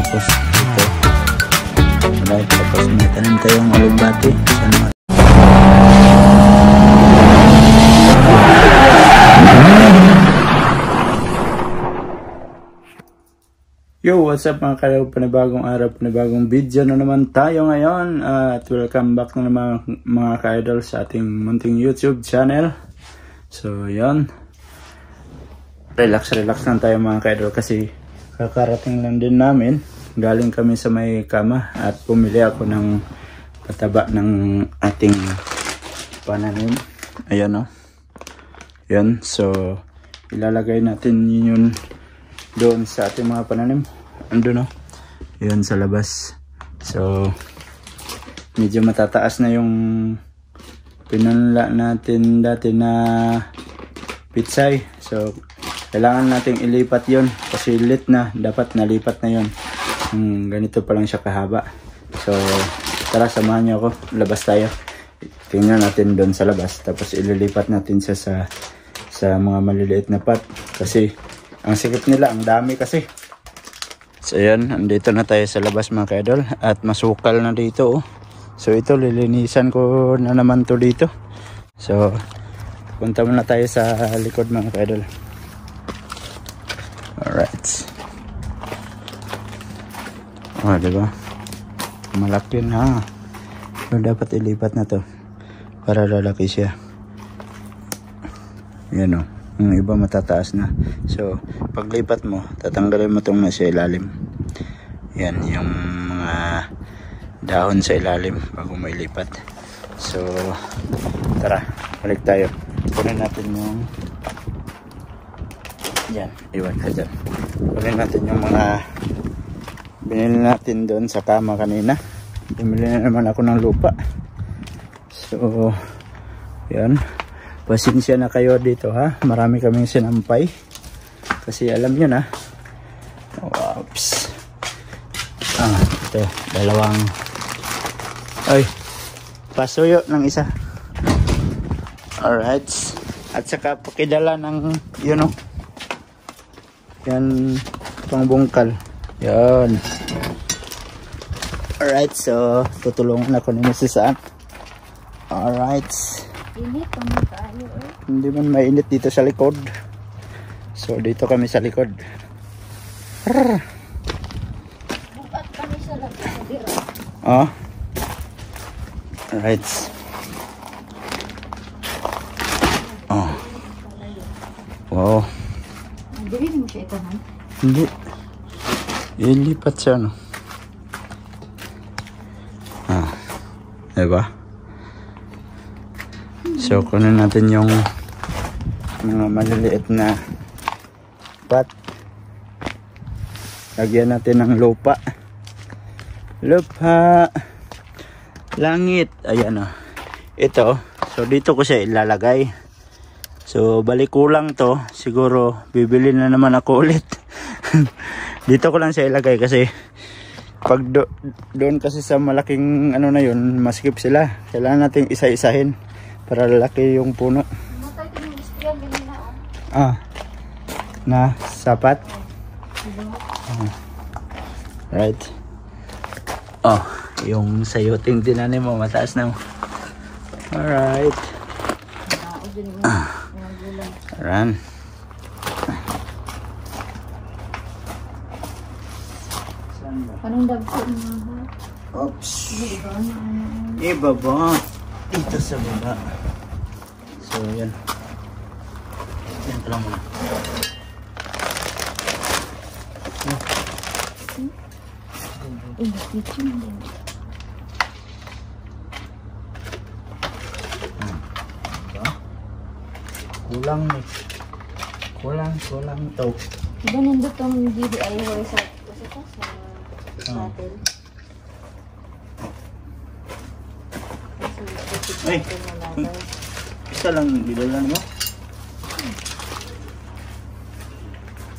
Tapos ito. Alright, tapos may tanim tayong alugbati. Yo, what's up mga kalaw, panibagong araw, panibagong video na naman tayo ngayon at welcome back na naman mga ka-idol sa ating munting YouTube channel. So yan, relax lang tayo mga ka-idol kasi kakarating lang din namin, galing kami sa may kama at pumili ako ng pataba ng ating pananim. Ayan o, yan, so ilalagay natin yun doon sa ating mga pananim. Ando no, yun sa labas. So medyo matataas na yung pinanla natin dati na pitsay. So kailangan nating ilipat yun kasi lit na, dapat nalipat na yun. Ganito pa lang siya kahaba. So tara, samahan niyo ako, labas tayo, tingnan natin doon sa labas, tapos ililipat natin siya sa mga maliliit na pot kasi ang sikip nila, ang dami kasi. So yan, andito na tayo sa labas mga ka-idol at masukal na dito oh. So ito, lilinisan ko na naman to dito. So punta muna tayo sa likod mga ka-idol. Alright. Oh, diba? Malaki na. So dapat ilipat na to para lalaki siya. Yan oh. Yung iba matataas na. So paglipat mo, tatanggalin mo itong nasa ilalim. Yan yung mga dahon sa ilalim bago may lipat. So tara, balik tayo. Kunin natin yung yan, iwan ka dyan. Kunin natin yung mga binili natin doon sa kama kanina. Bumili na naman ako ng lupa. So yan, pasensya na kayo dito ha, marami kaming sinampay kasi alam nyo na. Oops. Ito, dalawang ay, pasuyo ng isa. Alright, at saka pakidala ng yun o, yan, pangbungkal yan. Alright, so tutulungan ako ninyo si Saan. Alright, init naman tayo eh. Hindi man mainit dito sa likod. So dito kami sa likod. Bukat kami sa dira. Oh. Alright. Oh. Wow. Hindi mo siya itahan? Hindi. Ilipat siya no. Diba? So kunin natin yung mga maliliit na pot. Lagyan natin ng lupa. Lupa. Langit. Ayan o. Ito. So dito ko siya ilalagay. So balik kulang to. Siguro bibili na naman ako ulit. Dito ko lang siya ilagay kasi pag doon kasi sa malaking ano na yun, maskip sila. Kailangan natin isa-isahin para lalaki yung puno. Na sapat. Right. Oh, yung sayoting tinanim mo mataas na. Alright. Run. Anong dagko mo? Oops. Ibaba. Dito sa baba. So yan. Yan lang muna. Kulang nih. Kulang to. Diba nandito ang DIY sa hotel? Ay, isa lang dinala mo?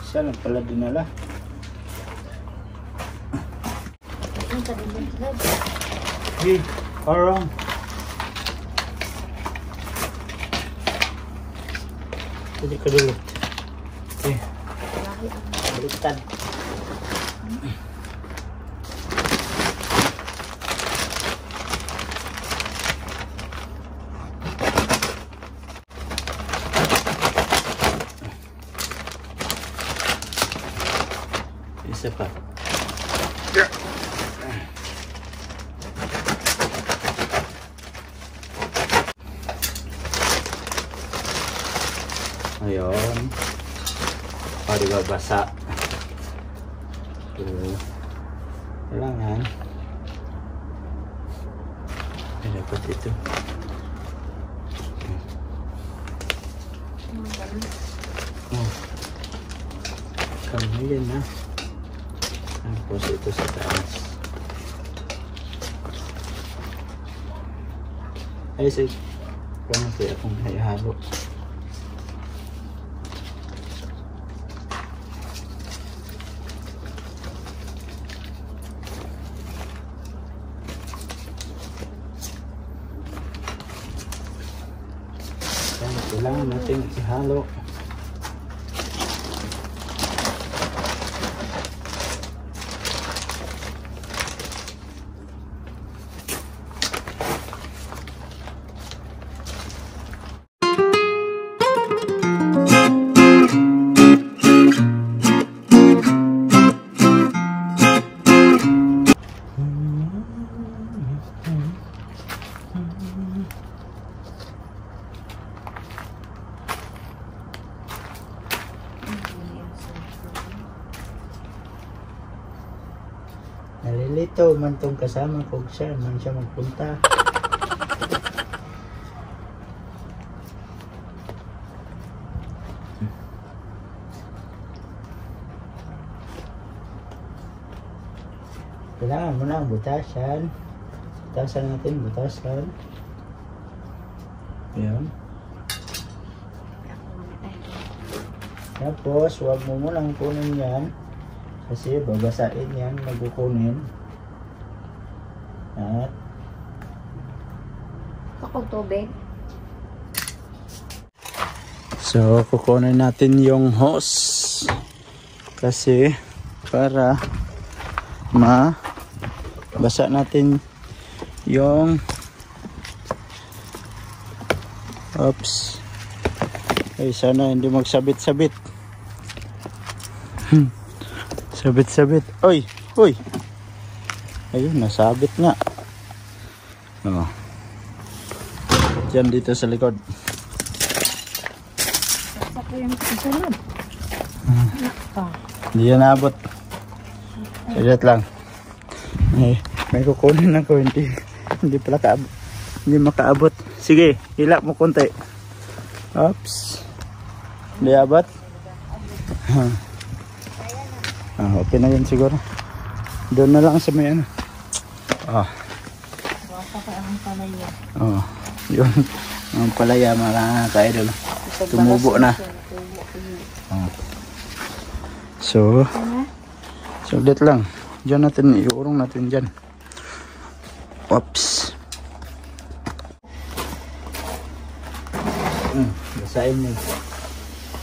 Isa lang pala dinala. Hey, parang Pwede ka dulu. Okay. Baliktad. isa pa. Ayun. O, diba basa? So, kailangan. Ay, dapat ito. Oh. Kami yan na. Tapos ito sa taas. Ay, sige. Kung kaya akong hayahalo. Kailangan natin ihalo. Nalilito man tong kasama kung saan man siya magpunta. Kailangan mo na ang butasan. Butasan natin, butasan. Ayan. Tapos, huwag mo munang kunin yan. Kasi babasain yan, magukunin. At Ako tubig. so, kukunin natin yung hose. Kasi para mabasa natin yung oops. Ay, sana hindi magsabit-sabit. Sabit-sabit. Oy, oy. Ayun, nasabit nga. Oh. Diyan dito sa likod. Saka ko yung sunod. Hindi yan naabot. Sadyat lang. May kukunin ako. Hindi pala kaabot. Hindi makaabot. Sige, hila mo konti. Oops. Hindi abot. Okay na yun siguro. Doon na lang sa may ano. Yun. Ang palaya mga ka-idol. Tumubo na. So, saglit lang. Diyan natin, iurong natin dyan. Oops. Basahin mo.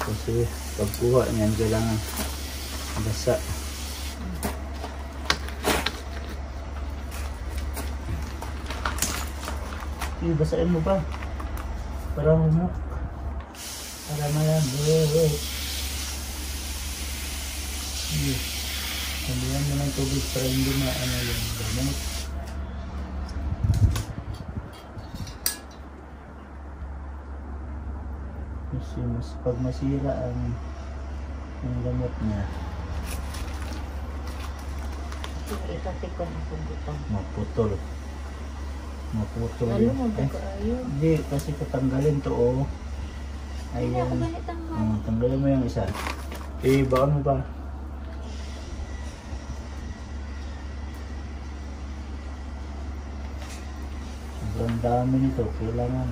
Kasi pagkuha niyan, kailangan basa. Basahin mo ba? Para humok. Para malambot. Sabihan mo ng tubig para hindi maano yung gamot. Kasi pag masira ang gamot niya, maputol. Hindi, kasi katanggalin to oh. Ayan. Tanggalin mo yung isa. Baon mo ba? Sobrang dami nito, kailangan.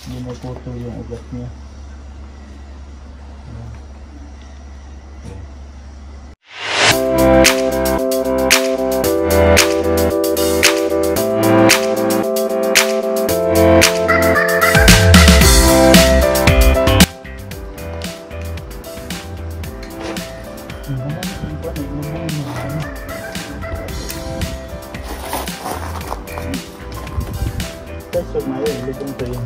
Hindi naputol yung ugat niya. Tapos sumayo, lutong to yun.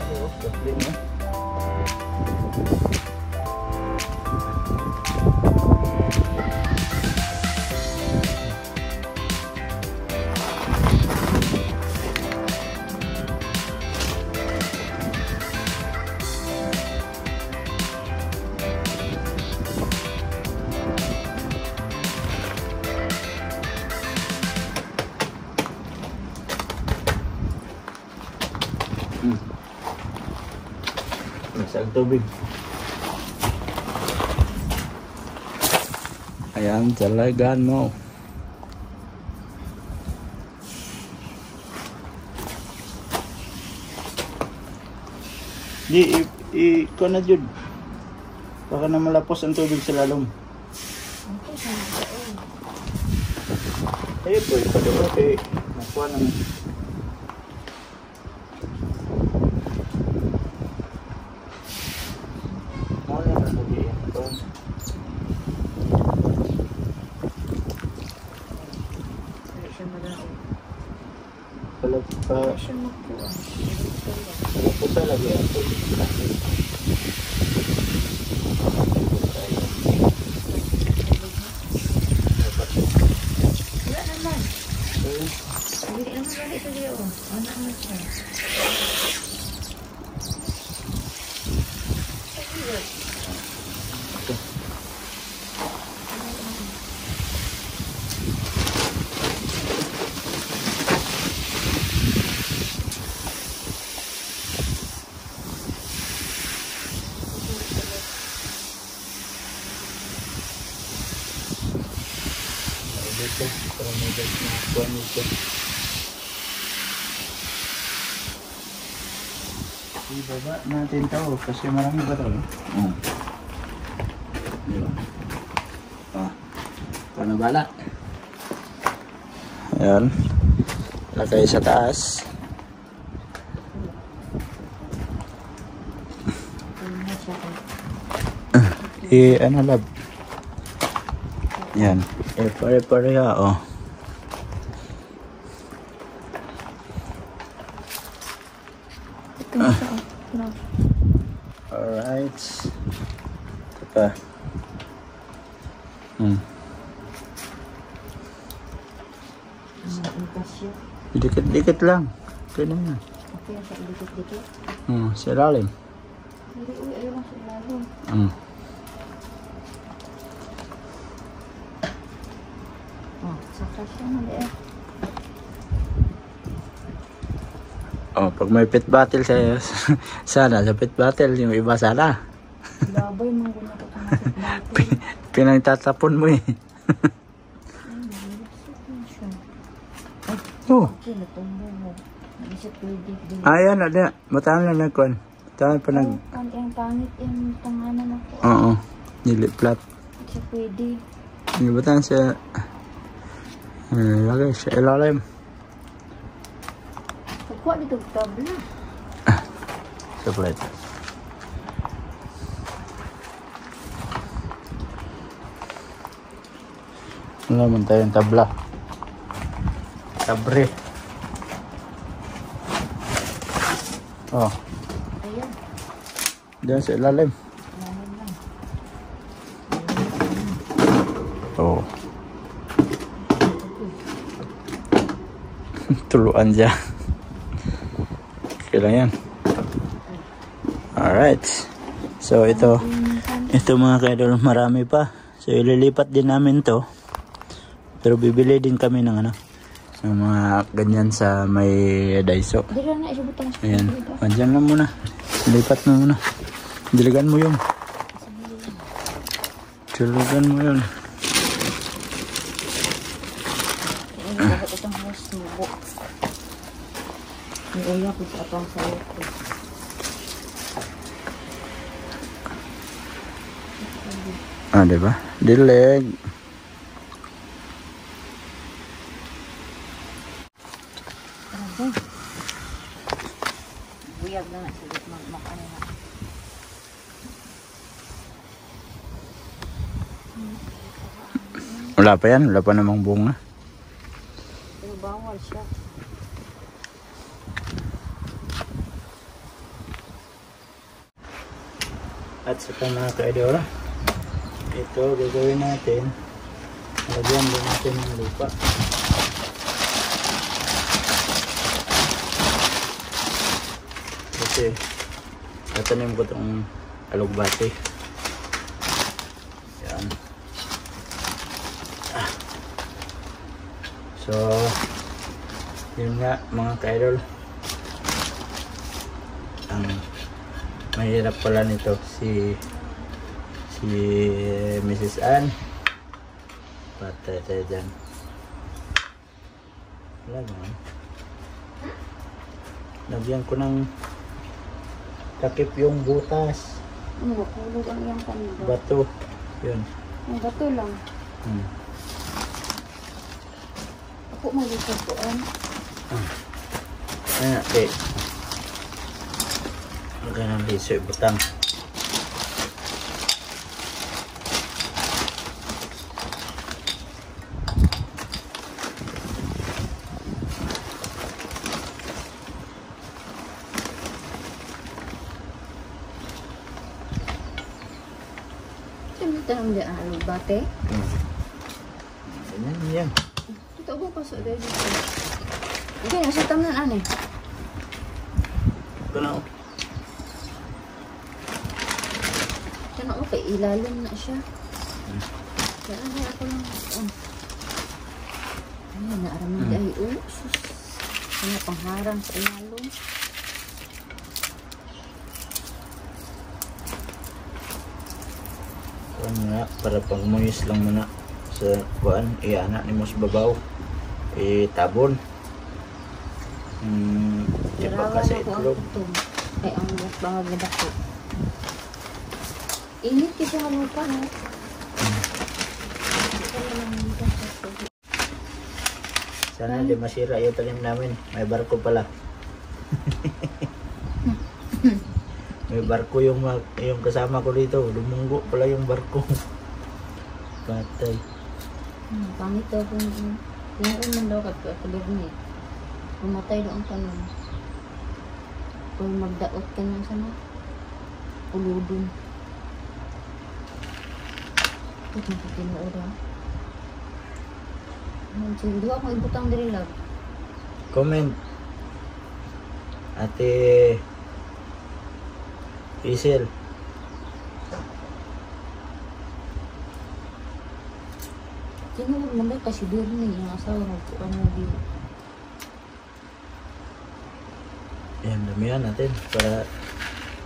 Oo, kapling na. Masang tubig. Ayan, talagaan mo. Di, ikaw na Jud. Baka na malapos ang tubig sa lalong. Ayun po, ikaw diba kay nakuha ng Palapusa lagi ang tubig. Wala naman. Hindi naman balik ito dia. Ano naman siya? Dito, para may guys na kuha nito. Ibaba natin to kasi marami ba ito? Diba? Paano bala? Ayan. Lagay sa taas. Ano lab? Yan. Pare-pareha, oh. Alright. Ito pa. Dikit-dikit lang. Okay na yan. Okay, sa dikit-dikit. Sa ilalim. Uy, ayaw lang sa ilalim. Saka siya maliit. Pag may pit battle sana sa pit battle yung iba sana. Babay mo ko na ito sa pit battle. Pinagtatapon mo eh. Oh. Okay, natumbo mo. Nag-isip pwede. Ayan, ada. Matahan lang nagkuhan. Matahan pa nag... Ang pangit yung panganan ako. Oo. Niliplat. Siya pwede. Nilipatan sa... lagay sa ilalim. Pagkuha dito tabla. Sa plate. Wala man tayong tabla. Tabre. Oh. Ayan. Diyan sa ilalim. Ilalim lang. Oh. Tuluan dyan. Okay lang yan. Alright. So ito mga kaidol, marami pa. So ililipat din namin to. Pero bibili din kami ng ano, ng mga ganyan sa may Daiso. Ayan. Andyan lang muna. Lipat mo muna. Diligan mo yun. Diligan mo yun. Bakit itong host mo? May uya ko sa atong sayo ko. Diba? Dilig. Buyag na nga. Sige, makano na. Wala pa yan. Wala pa namang bunga. bawal siya. At saka mga ka-idol, ito gagawin natin. Lagyan din natin ng lupa. Kasi tatanim ko itong alugbati. Yan. So yun nga mga ka-idol, ang mahirap pala nito si Mrs. Ann. Patay tayo dyan. Wala naman. Lagyan ko ng takip yung butas. Ano, kulog ang iyang kanila. Bato. Yun. Ang bato lang. Ako malikot ko an. Ayan, okay. Lagyan ng liso, butang. Tanong dia ang bate. Ganyan yan. Ito ako pasok dahil dito. Okay, nasa taman ane. Ito na. Kaya okay, ilalim na siya. Kaya ako lang. Ay, naaramang dahil. Sus. Ano pangharang sa ilalim. Nga, para pang moist lang muna sa kuan, iana ni mo sa babaw, tabon. Diba kasi itlog. Ay, ang bangag na dako. Init kasi ang lupa, no? Sana di masira yung talim namin. May barko pala. May barko yung kasama ko dito. Lumunggo pala yung barko. Patay. Pangit daw kung man daw kapag ni. Pumatay daw ang kanon. Kung magdaot ka na sana. Uludon. Ito na kitinood ha. Hindi ako ibutang diri lang. Comment. Ate Isel. Tinawag naman kasi doon yung asawa ng dito. Yan, damihan natin para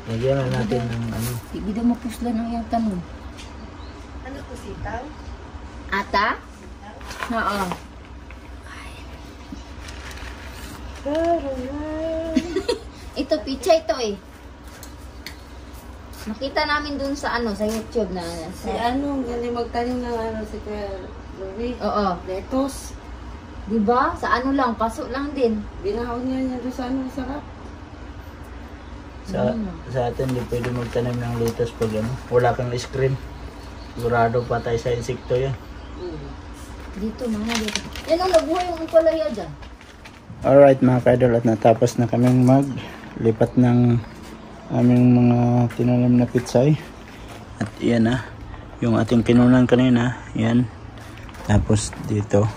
lagyan na natin ng ano. Hindi daw mapuslan ang iyang tanong. Ano to, sitaw? Ata? Oo. Ito, pizza ito eh. Nakita namin dun sa sa YouTube na Si ano, galing magtanim ng ano si Kuya Louie. Oo. Lettuce. Diba? Sa lang, paso lang din. Binahon niya doon sa ano, sarap. Sa atin, di pwede magtanim ng lettuce pag ano, wala kang screen. Sigurado patay sa insekto yan. Dito, mga dito. Yan ang nabuhay yung palaya dyan. Alright mga ka-idol, at natapos na kaming maglipat ng aming mga tinanim na pitsay. At yan na, yung ating kinunan kanina, yan. Tapos dito.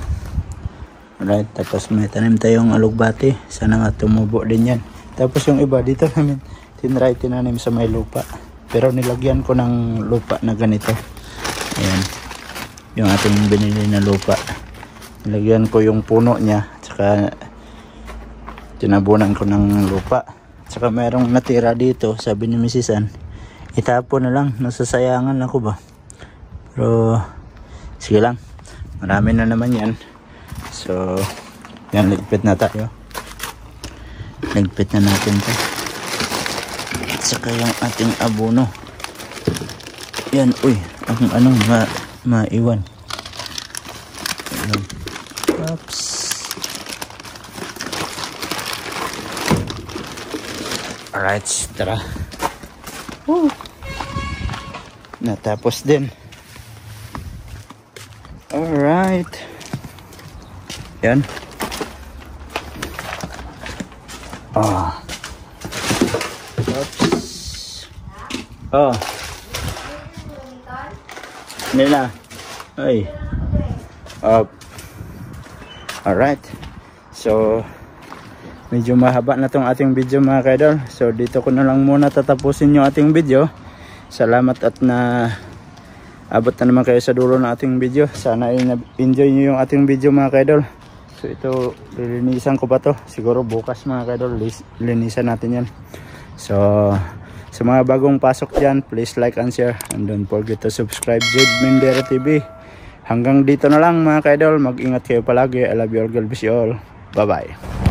Alright, tapos may tanim tayong alugbati. Sana nga tumubo din yan. Tapos yung iba dito namin, tinanim sa may lupa. Pero nilagyan ko ng lupa na ganito. Ayan, yung ating binili na lupa. Nilagyan ko yung puno niya, tsaka tinabunan ko ng lupa. Tsaka merong natira dito, sabi ni Mrs. Ann, itapon na lang, nasasayangan ako ba. Pero sige lang, marami na naman yan. So yan, ligpit na tayo. Ligpit na natin to. At saka yung ating abono. Yan, uy, ang anong maiwan. Oops. Alright, tara. Woo. Natapos din. Alright. Yan. Oh. Oops. Oh. Nila. Ay. Up. Alright. So, medyo mahaba na tong ating video mga kaidol. So, dito ko na lang muna tatapusin yung ating video. Salamat at na abot na naman kayo sa dulo ng ating video. Sana ay enjoy nyo yung ating video mga kaidol. So, ito, lilinisan ko pa to. Siguro bukas mga kaidol, linisan natin yan. So, sa mga bagong pasok dyan, please like and share. And don't forget to subscribe Jade Mindera TV. Hanggang dito na lang mga kaidol. Mag-ingat kayo palagi. I love you all. God bless you all. Bye-bye.